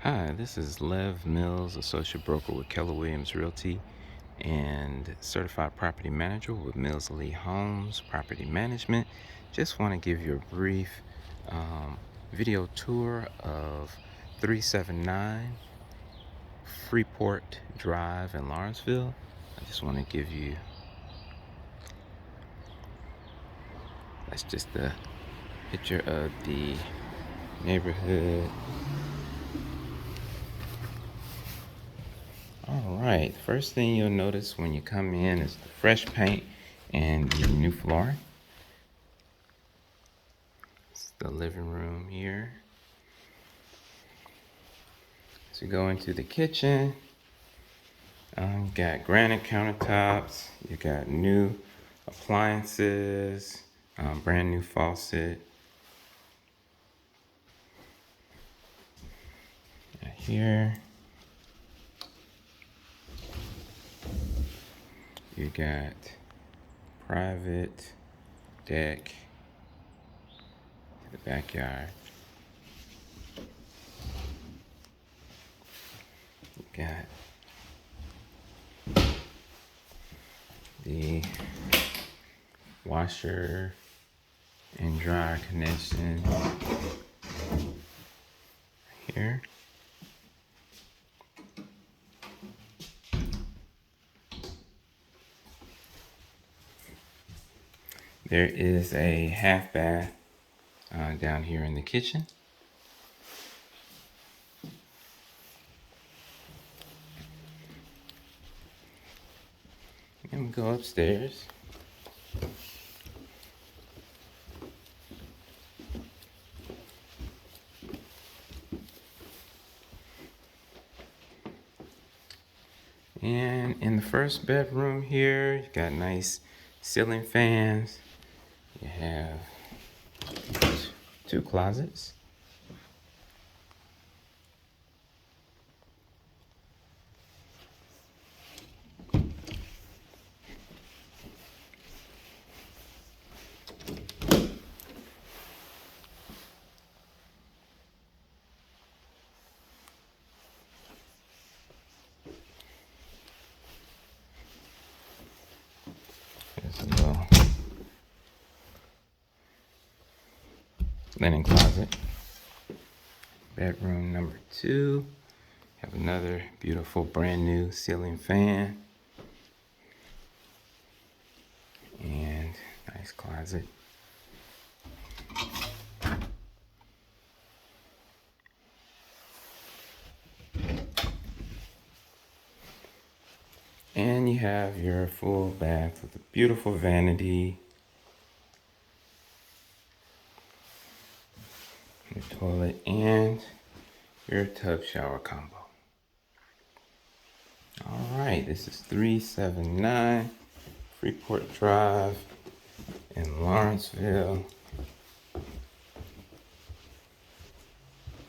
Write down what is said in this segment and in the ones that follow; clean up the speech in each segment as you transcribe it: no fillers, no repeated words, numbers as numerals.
Hi, this is Lev Mills, Associate Broker with Keller Williams Realty and Certified Property Manager with Mills Elite Homes Property Management. Just want to give you a brief video tour of 379 Freeport Drive in Lawrenceville. I just want to give you, that's just a picture of the neighborhood. Alright, first thing you'll notice when you come in is the fresh paint and the new flooring. It's the living room here. So you go into the kitchen. You got granite countertops. You got new appliances, brand new faucet. Here you got private deck to the backyard. You got the washer and dryer connection here. There is a half bath down here in the kitchen. And we go upstairs. And in the first bedroom here, you got nice ceiling fans. You have two closets. There's a little linen closet. Bedroom number 2. Have another beautiful brand new ceiling fan. And nice closet. And you have your full bath with a beautiful vanity, your toilet, and your tub shower combo. Alright, this is 379 Freeport Drive in Lawrenceville.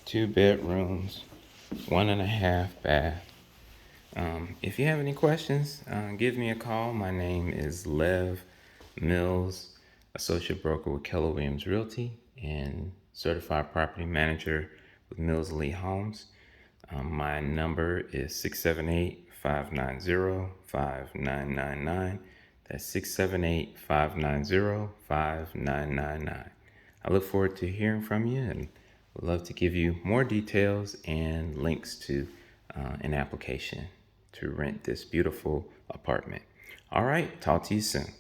2 bedrooms, 1.5 bath. If you have any questions, give me a call. My name is Lev Mills, Associate Broker with Keller Williams Realty and Certified Property Manager with Mills Elite Homes. My number is 678-590-5999. That's 678-590-5999. I look forward to hearing from you and would love to give you more details and links to an application to rent this beautiful apartment. All right, talk to you soon.